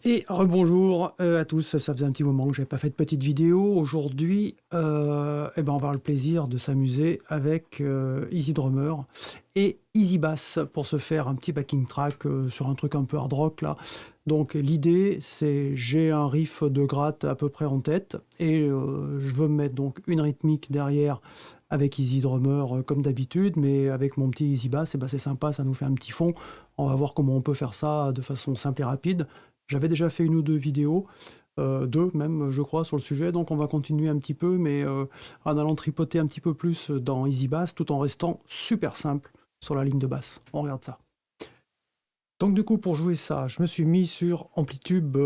Et rebonjour à tous, ça faisait un petit moment que j'avais pas fait de petite vidéo. Aujourd'hui, on va avoir le plaisir de s'amuser avec EasyDrummer et EasyBass pour se faire un petit backing track sur un truc un peu hard rock là. Donc l'idée c'est j'ai un riff de gratte à peu près en tête et je veux me mettre donc une rythmique derrière avec EasyDrummer comme d'habitude, mais avec mon petit EasyBass, c'est sympa, ça nous fait un petit fond. On va voir comment on peut faire ça de façon simple et rapide. J'avais déjà fait une ou deux vidéos, deux même, je crois, sur le sujet, donc on va continuer un petit peu, mais en allant tripoter un petit peu plus dans EasyBass, tout en restant super simple sur la ligne de basse. On regarde ça. Donc du coup, pour jouer ça, je me suis mis sur Amplitube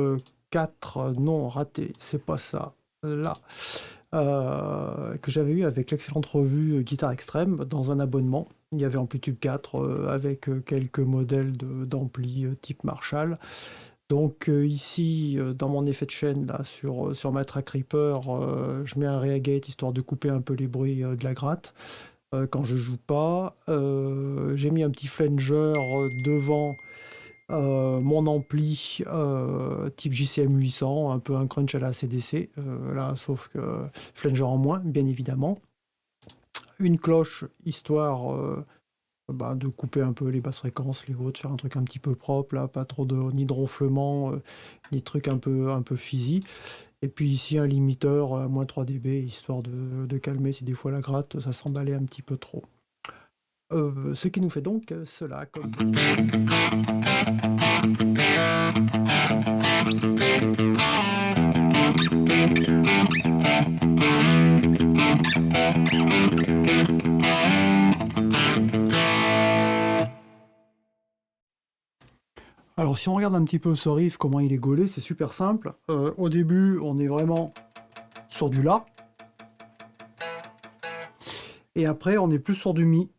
4, non, raté, c'est pas ça, là, que j'avais eu avec l'excellente revue Guitare Extrême, dans un abonnement. Il y avait Amplitube 4 avec quelques modèles d'ampli type Marshall. Donc ici, dans mon effet de chaîne, là, sur ma track Reaper, je mets un Reagate histoire de couper un peu les bruits de la gratte quand je joue pas. J'ai mis un petit flanger devant mon ampli type JCM 800, un peu un crunch à la CDC, là, sauf que flanger en moins, bien évidemment. Une cloche, histoire de couper un peu les basses fréquences, les hautes, faire un truc un petit peu propre, là, pas trop ni de ronflement, ni de trucs un peu fizzy. Et puis ici un limiteur à moins 3 dB, histoire de calmer si des fois la gratte, ça s'emballait un petit peu trop. Ce qui nous fait donc cela comme Alors si on regarde un petit peu ce riff, comment il est gaulé, c'est super simple. Au début, on est vraiment sur du La. Et après, on est plus sur du Mi.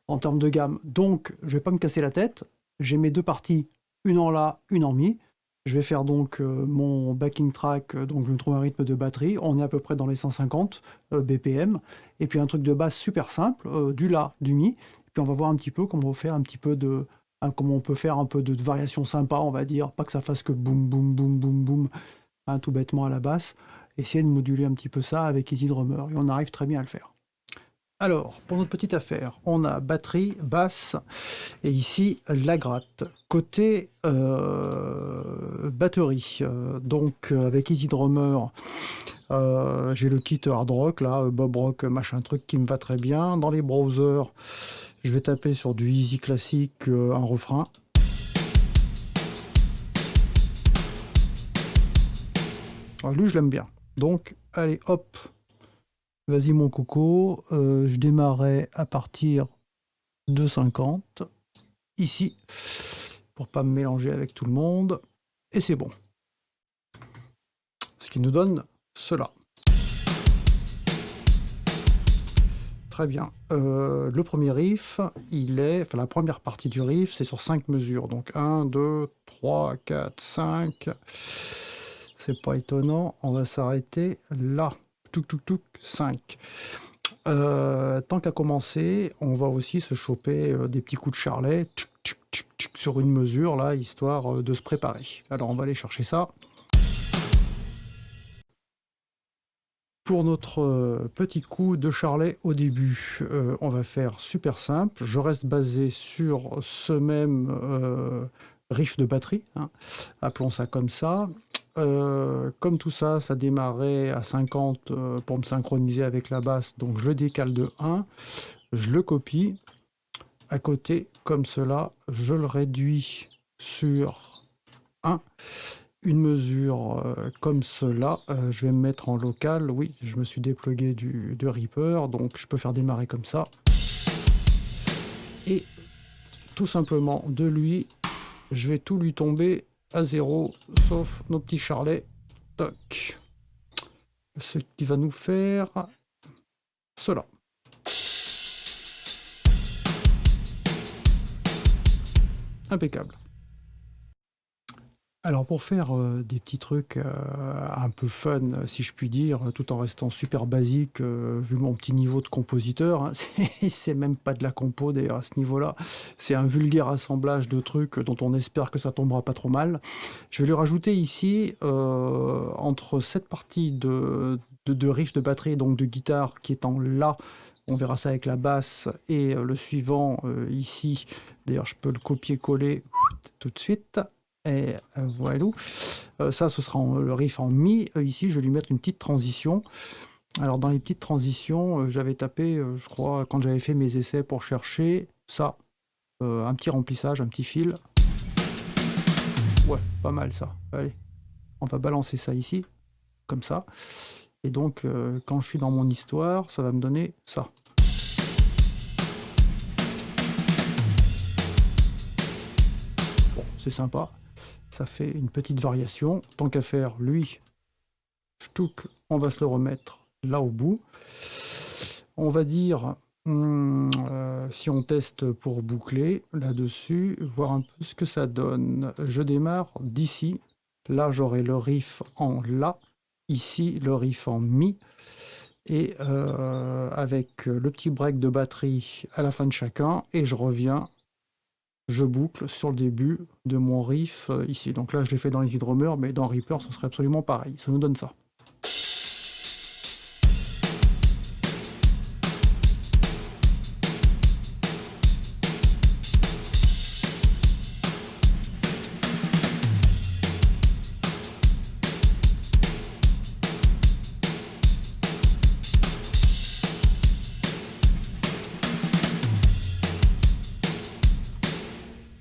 En termes de gamme. Donc, je vais pas me casser la tête. J'ai mes deux parties, une en La, une en Mi. Je vais faire donc mon backing track, donc je me trouve un rythme de batterie. On est à peu près dans les 150 BPM. Et puis un truc de basse super simple, du La, du Mi. Et puis on va voir un petit peu comment on faire un petit peu de... comment on peut faire un peu de variation sympa, on va dire. Pas que ça fasse que boum, boum, boum, boum, boum, hein, tout bêtement à la basse. Essayer de moduler un petit peu ça avec EasyDrummer. Et on arrive très bien à le faire. Alors, pour notre petite affaire, on a batterie, basse, et ici la gratte. Côté batterie, avec EasyDrummer, j'ai le kit hard rock, là, Bob Rock, machin truc qui me va très bien. Dans les browsers, je vais taper sur du Easy classique, un refrain. Alors, lui, je l'aime bien. Donc, allez, hop, vas-y mon coco, je démarrais à partir de 50, ici, pour pas me mélanger avec tout le monde, et c'est bon. Ce qui nous donne cela. Très bien. Le premier riff, la première partie du riff, c'est sur 5 mesures. Donc 1, 2, 3, 4, 5. C'est pas étonnant. On va s'arrêter là. Touc, touc, touc, 5. Tant qu'à commencer, on va aussi se choper des petits coups de charlet sur une mesure, là, histoire de se préparer. Alors on va aller chercher ça. Pour notre petit coup de charlet au début, on va faire super simple. Je reste basé sur ce même riff de batterie, hein. Appelons ça comme ça. Comme tout ça, ça démarrait à 50 pour me synchroniser avec la basse, donc je le décale de 1, je le copie à côté comme cela, je le réduis sur 1. Une mesure comme cela, je vais me mettre en local. Oui, je me suis déplugué de Reaper, donc je peux faire démarrer comme ça. Et tout simplement de lui, je vais tout lui tomber à 0, sauf nos petits charlets. Toc. Ce qui va nous faire cela. Impeccable. Alors pour faire, des petits trucs, un peu fun, si je puis dire, tout en restant super basique, vu mon petit niveau de compositeur, hein, c'est même pas de la compo d'ailleurs à ce niveau-là. C'est un vulgaire assemblage de trucs dont on espère que ça tombera pas trop mal. Je vais lui rajouter ici, entre cette partie de riff de batterie, donc de guitare qui est en La, on verra ça avec la basse, et le suivant, ici, d'ailleurs je peux le copier-coller tout de suite. Et voilà. Ça, ce sera le riff en Mi. Ici, je vais lui mettre une petite transition. Alors, dans les petites transitions, j'avais tapé, je crois, quand j'avais fait mes essais pour chercher ça, un petit remplissage, un petit fil. Ouais, pas mal ça. Allez, on va balancer ça ici, comme ça. Et donc, quand je suis dans mon histoire, ça va me donner ça. Bon, c'est sympa. Ça fait une petite variation. Tant qu'à faire, lui, ch'touk, on va se le remettre là au bout. On va dire, si on teste pour boucler là-dessus, voir un peu ce que ça donne. Je démarre d'ici. Là, j'aurai le riff en La. Ici, le riff en Mi. Et avec le petit break de batterie à la fin de chacun. Et je reviens. Je boucle sur le début de mon riff ici. Donc là, je l'ai fait dans Easy Drummer, mais dans Reaper, ce serait absolument pareil. Ça nous donne ça.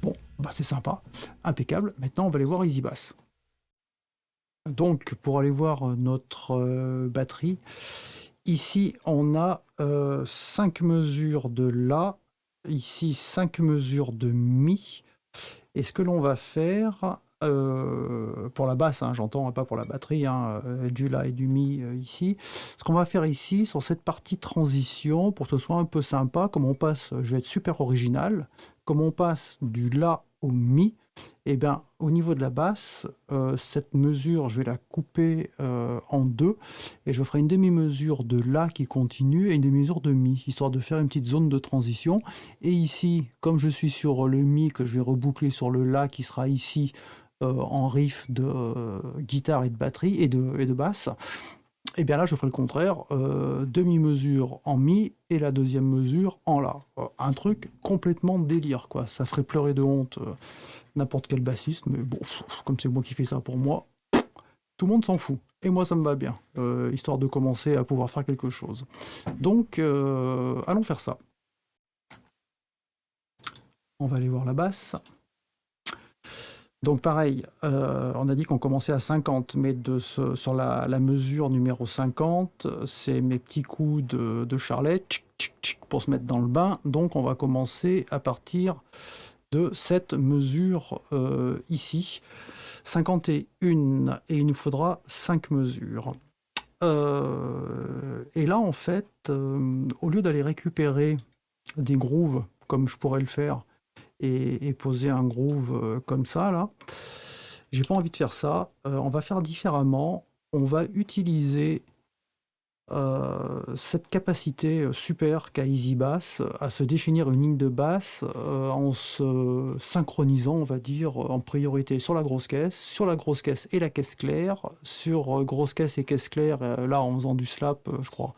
Bon, bah c'est sympa, impeccable. Maintenant, on va aller voir Easy Bass. Donc, pour aller voir notre batterie, ici, on a 5 mesures de La, ici 5 mesures de Mi. Et ce que l'on va faire, pour la basse, hein, j'entends, pas pour la batterie, hein, du La et du Mi ici. Ce qu'on va faire ici, sur cette partie transition, pour que ce soit un peu sympa, comme on passe, je vais être super original, comme on passe du La au Mi, et bien au niveau de la basse, cette mesure, je vais la couper en deux, et je ferai une demi-mesure de La qui continue et une demi-mesure de Mi, histoire de faire une petite zone de transition. Et ici, comme je suis sur le Mi, que je vais reboucler sur le La qui sera ici en riff de guitare et de batterie et de basse, et bien là je ferai le contraire, demi-mesure en Mi et la deuxième mesure en La. Un truc complètement délire, quoi. Ça ferait pleurer de honte n'importe quel bassiste, mais bon, comme c'est moi qui fais ça pour moi, tout le monde s'en fout. Et moi, ça me va bien, histoire de commencer à pouvoir faire quelque chose. Donc, allons faire ça. On va aller voir la basse. Donc pareil, on a dit qu'on commençait à 50, mais sur la mesure numéro 50, c'est mes petits coups de charlet, tchic, tchic, tchic, pour se mettre dans le bain. Donc on va commencer à partir de cette mesure ici. 51, et il nous faudra 5 mesures. Et là, en fait, au lieu d'aller récupérer des grooves, comme je pourrais le faire, et poser un groove comme ça, là, j'ai pas envie de faire ça. On va faire différemment. On va utiliser cette capacité super qu'a Easy Bass à se définir une ligne de basse en se synchronisant, on va dire, en priorité sur la grosse caisse et la caisse claire, sur grosse caisse et caisse claire, là en faisant du slap, je crois,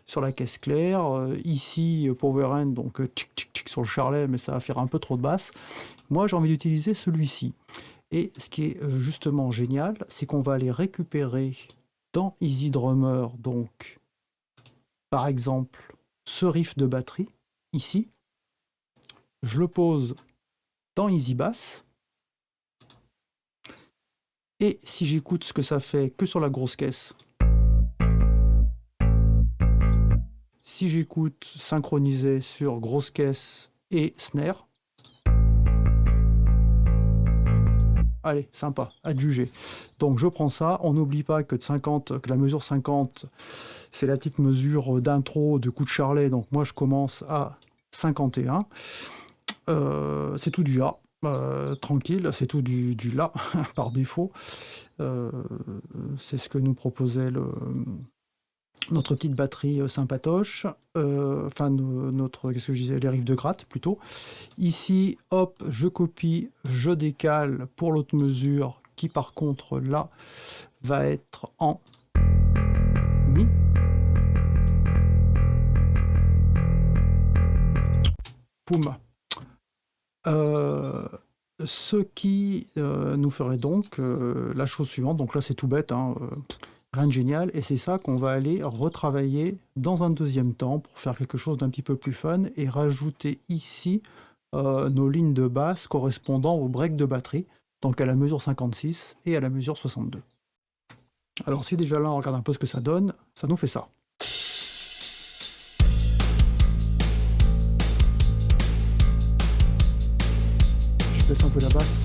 sur la caisse claire, ici Power End, donc tchic tchic tchic sur le charlet, mais ça va faire un peu trop de basse. Moi j'ai envie d'utiliser celui-ci. Et ce qui est justement génial, c'est qu'on va aller récupérer dans Easy Drummer, donc, par exemple, ce riff de batterie, ici, je le pose dans Easy Bass, et si j'écoute ce que ça fait que sur la grosse caisse, si j'écoute synchronisé sur grosse caisse et snare, allez, sympa, à juger. Donc je prends ça, on n'oublie pas que la mesure 50, c'est la petite mesure d'intro de coup de charlet, donc moi je commence à 51. C'est tout du A. tranquille, c'est tout du La par défaut. C'est ce que nous proposait notre petite batterie sympatoche, enfin notre, qu'est-ce que je disais, les rives de gratte plutôt. Ici, hop, je copie, je décale pour l'autre mesure, qui par contre là va être en Mi. Poum. Ce qui nous ferait donc la chose suivante, donc là c'est tout bête, hein, rien de génial, et c'est ça qu'on va aller retravailler dans un deuxième temps pour faire quelque chose d'un petit peu plus fun et rajouter ici nos lignes de basse correspondant au break de batterie, donc à la mesure 56 et à la mesure 62. Alors si déjà là on regarde un peu ce que ça donne, ça nous fait ça. Je baisse un peu la basse.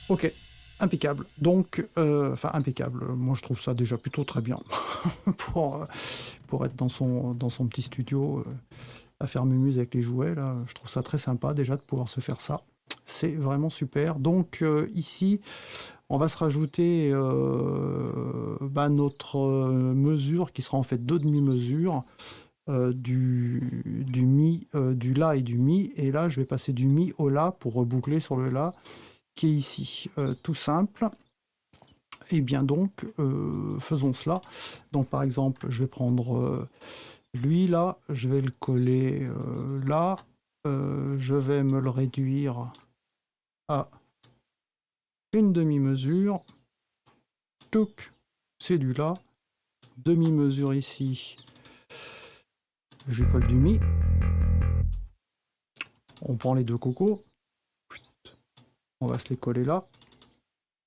Ok, impeccable. Donc, enfin impeccable, moi je trouve ça déjà plutôt très bien pour être dans son petit studio à faire mumuse avec les jouets, là. Je trouve ça très sympa déjà de pouvoir se faire ça. C'est vraiment super. Donc ici, on va se rajouter notre mesure qui sera en fait deux demi-mesures du Mi, du La et du Mi. Et là, je vais passer du Mi au La pour reboucler sur le La qui est ici. Tout simple. Et bien donc, faisons cela. Donc par exemple, je vais prendre lui là, je vais le coller là. Je vais me le réduire à une demi-mesure. Touc, c'est du La. Demi-mesure ici. Je lui colle du Mi. On prend les deux cocos. On va se les coller là.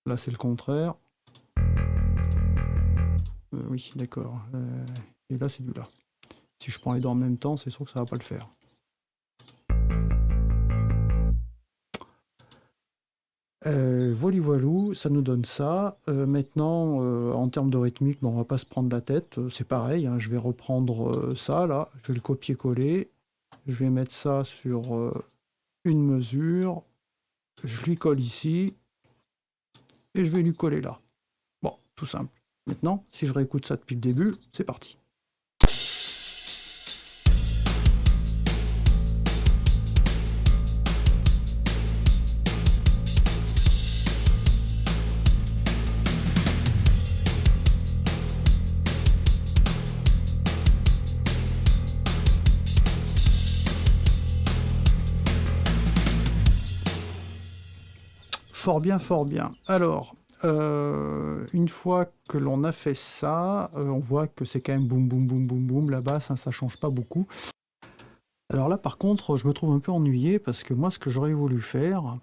Là, c'est le contraire. Oui, d'accord. Et là, c'est du La. Si je prends les deux en même temps, c'est sûr que ça va pas le faire. Voilou, ça nous donne ça. Maintenant, en termes de rythmique, bon, on va pas se prendre la tête. C'est pareil, hein, je vais reprendre ça, là. Je vais le copier-coller. Je vais mettre ça sur une mesure. Je lui colle ici. Et je vais lui coller là. Bon, tout simple. Maintenant, si je réécoute ça depuis le début, c'est parti. Fort bien, fort bien. Alors, une fois que l'on a fait ça, on voit que c'est quand même boum, boum, boum, boum, boum, la basse, hein, ça change pas beaucoup. Alors là, par contre, je me trouve un peu ennuyé parce que moi, ce que j'aurais voulu faire,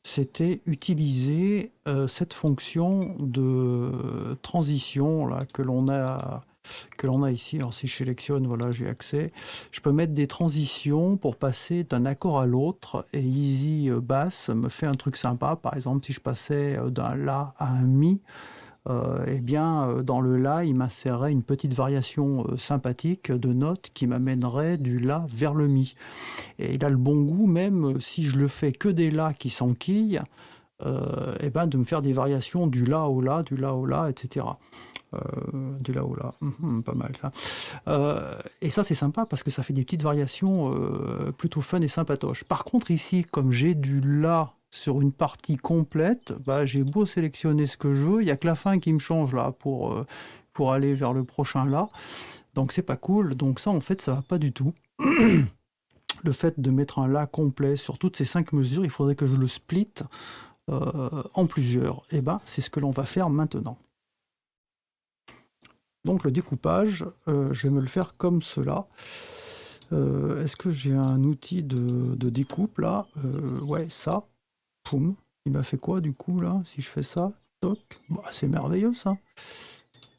c'était utiliser cette fonction de transition là, que l'on a ici. Alors si je sélectionne, voilà, j'ai accès. Je peux mettre des transitions pour passer d'un accord à l'autre. Et Easy Bass me fait un truc sympa. Par exemple, si je passais d'un La à un Mi, eh bien, dans le La, il m'insérerait une petite variation sympathique de notes qui m'amènerait du La vers le Mi. Et il a le bon goût, même si je le fais que des La qui s'enquillent, eh ben, de me faire des variations du La au La, du La au La, etc. Du La au La, pas mal ça. Et ça c'est sympa parce que ça fait des petites variations plutôt fun et sympatoches. Par contre ici, comme j'ai du La sur une partie complète, bah, j'ai beau sélectionner ce que je veux, il n'y a que la fin qui me change là pour aller vers le prochain La. Donc c'est pas cool, donc ça en fait ça va pas du tout. Le fait de mettre un La complet sur toutes ces 5 mesures, il faudrait que je le split en plusieurs. Et ben c'est ce que l'on va faire maintenant. Donc le découpage, je vais me le faire comme cela. Est-ce que j'ai un outil de découpe là? Ouais, ça. Poum. Il m'a fait quoi du coup là? Si je fais ça, toc. Bah, c'est merveilleux ça.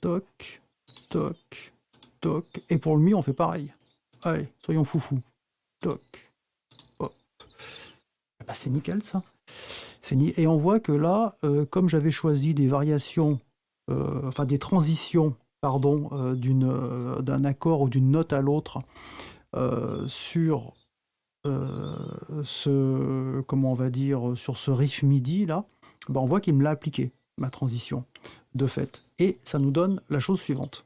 Toc, toc, toc. Et pour le Mi, on fait pareil. Allez, soyons foufous. Toc. Hop. Bah, c'est nickel ça. Et on voit que là, comme j'avais choisi des variations enfin des transitions, pardon, d'un accord ou d'une note à l'autre sur comment on va dire, sur ce riff MIDI là, bah, on voit qu'il me l'a appliqué, ma transition, de fait. Et ça nous donne la chose suivante.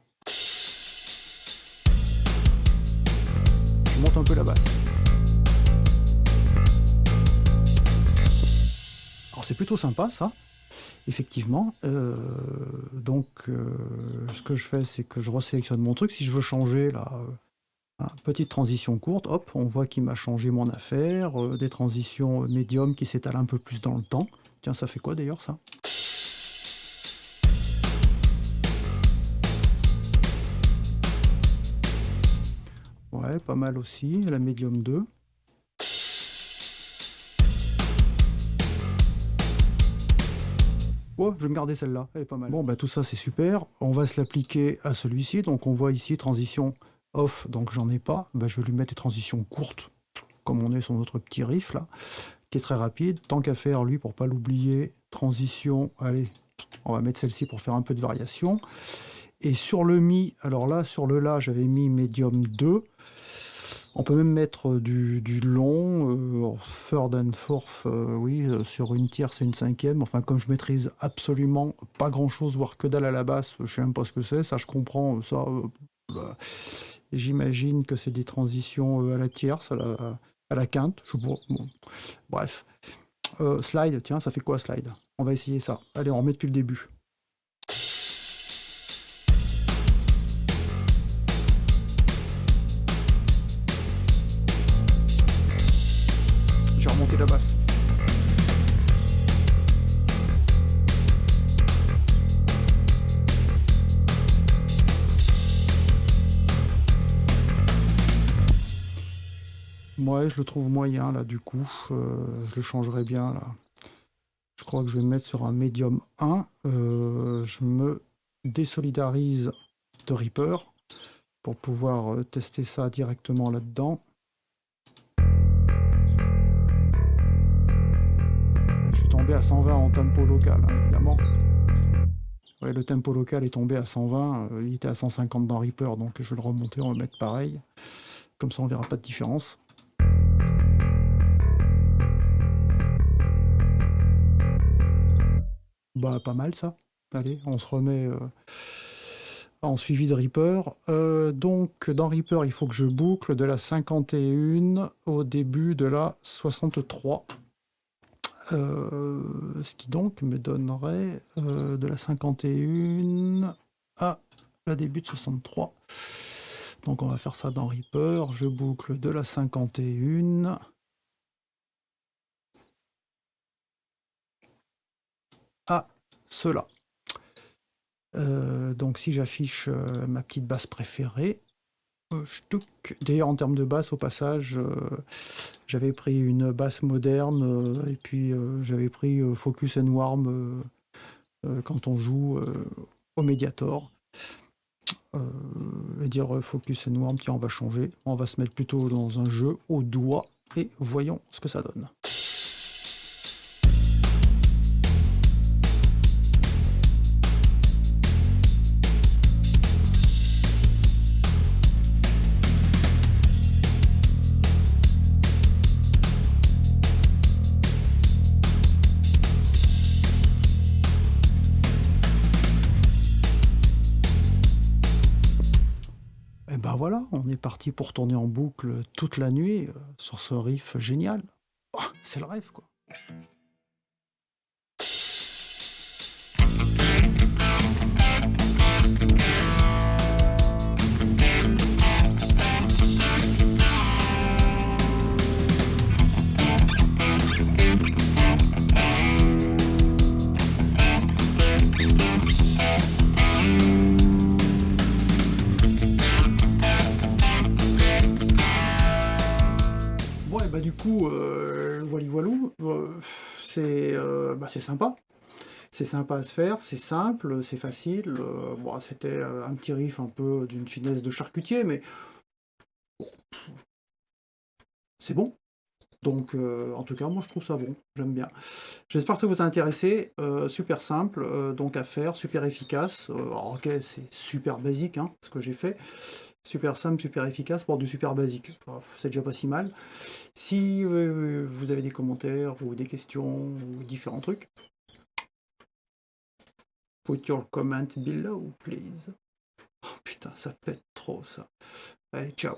Je monte un peu la basse. Alors c'est plutôt sympa ça, effectivement. Donc ce que je fais, c'est que je resélectionne mon truc. Si je veux changer là, petite transition courte, hop, on voit qu'il m'a changé mon affaire. Des transitions médium qui s'étalent un peu plus dans le temps. Tiens, ça fait quoi d'ailleurs ça? Ouais, pas mal aussi, la médium 2. Oh, je vais me garder celle-là, elle est pas mal. Bon, bah tout ça c'est super. On va se l'appliquer à celui-ci. Donc on voit ici transition off, donc j'en ai pas. Bah, je vais lui mettre des transitions courtes, comme on est sur notre petit riff là, qui est très rapide. Tant qu'à faire, lui, pour pas l'oublier, transition, allez, on va mettre celle-ci pour faire un peu de variation. Et sur le mi, alors là, sur le la, j'avais mis médium 2. On peut même mettre du long, third and fourth, oui, sur une tierce et une cinquième. Enfin, comme je maîtrise absolument pas grand-chose, voire que dalle à la basse, je sais même pas ce que c'est. Ça, je comprends. Ça, bah, j'imagine que c'est des transitions à la tierce, à la quinte. Bon, bref. Slide, tiens, ça fait quoi slide? On va essayer ça. Allez, on remet depuis le début. J'ai remonté la basse. Ouais, je le trouve moyen là du coup. Je le changerai bien là. Je crois que je vais me mettre sur un médium 1. Je me désolidarise de Reaper pour pouvoir tester ça directement là-dedans. Je suis tombé à 120 en tempo local, hein, évidemment. Ouais, le tempo local est tombé à 120, il était à 150 dans Reaper, donc je vais le remonter, on va mettre pareil. Comme ça on verra pas de différence. Bah pas mal ça. Allez, on se remet en suivi de Reaper. Donc dans Reaper, il faut que je boucle de la 51 au début de la 63. Ce qui donc me donnerait de la 51 à la début de 63. Donc on va faire ça dans Reaper. Je boucle de la 51 à cela. Donc si j'affiche ma petite basse préférée, d'ailleurs en termes de basse au passage, j'avais pris une basse moderne et puis j'avais pris Focus and Warm quand on joue au Mediator. Et dire Focus and Warm, tiens on va changer, on va se mettre plutôt dans un jeu au doigt et voyons ce que ça donne. Et ben voilà, on est parti pour tourner en boucle toute la nuit sur ce riff génial. Oh, c'est le rêve quoi. Bon, et bah du coup, voilou, c'est sympa. C'est sympa à se faire, c'est simple, c'est facile. Bon, c'était un petit riff un peu d'une finesse de charcutier, mais bon, c'est bon. Donc, en tout cas, moi, je trouve ça bon, j'aime bien. J'espère que ça vous a intéressé, super simple, donc à faire, super efficace. Alors OK, c'est super basique, hein, ce que j'ai fait. Super simple, super efficace pour du super basique. C'est déjà pas si mal. Si, vous avez des commentaires ou des questions ou différents trucs, put your comment below, please. Oh putain, ça pète trop ça. Allez, ciao.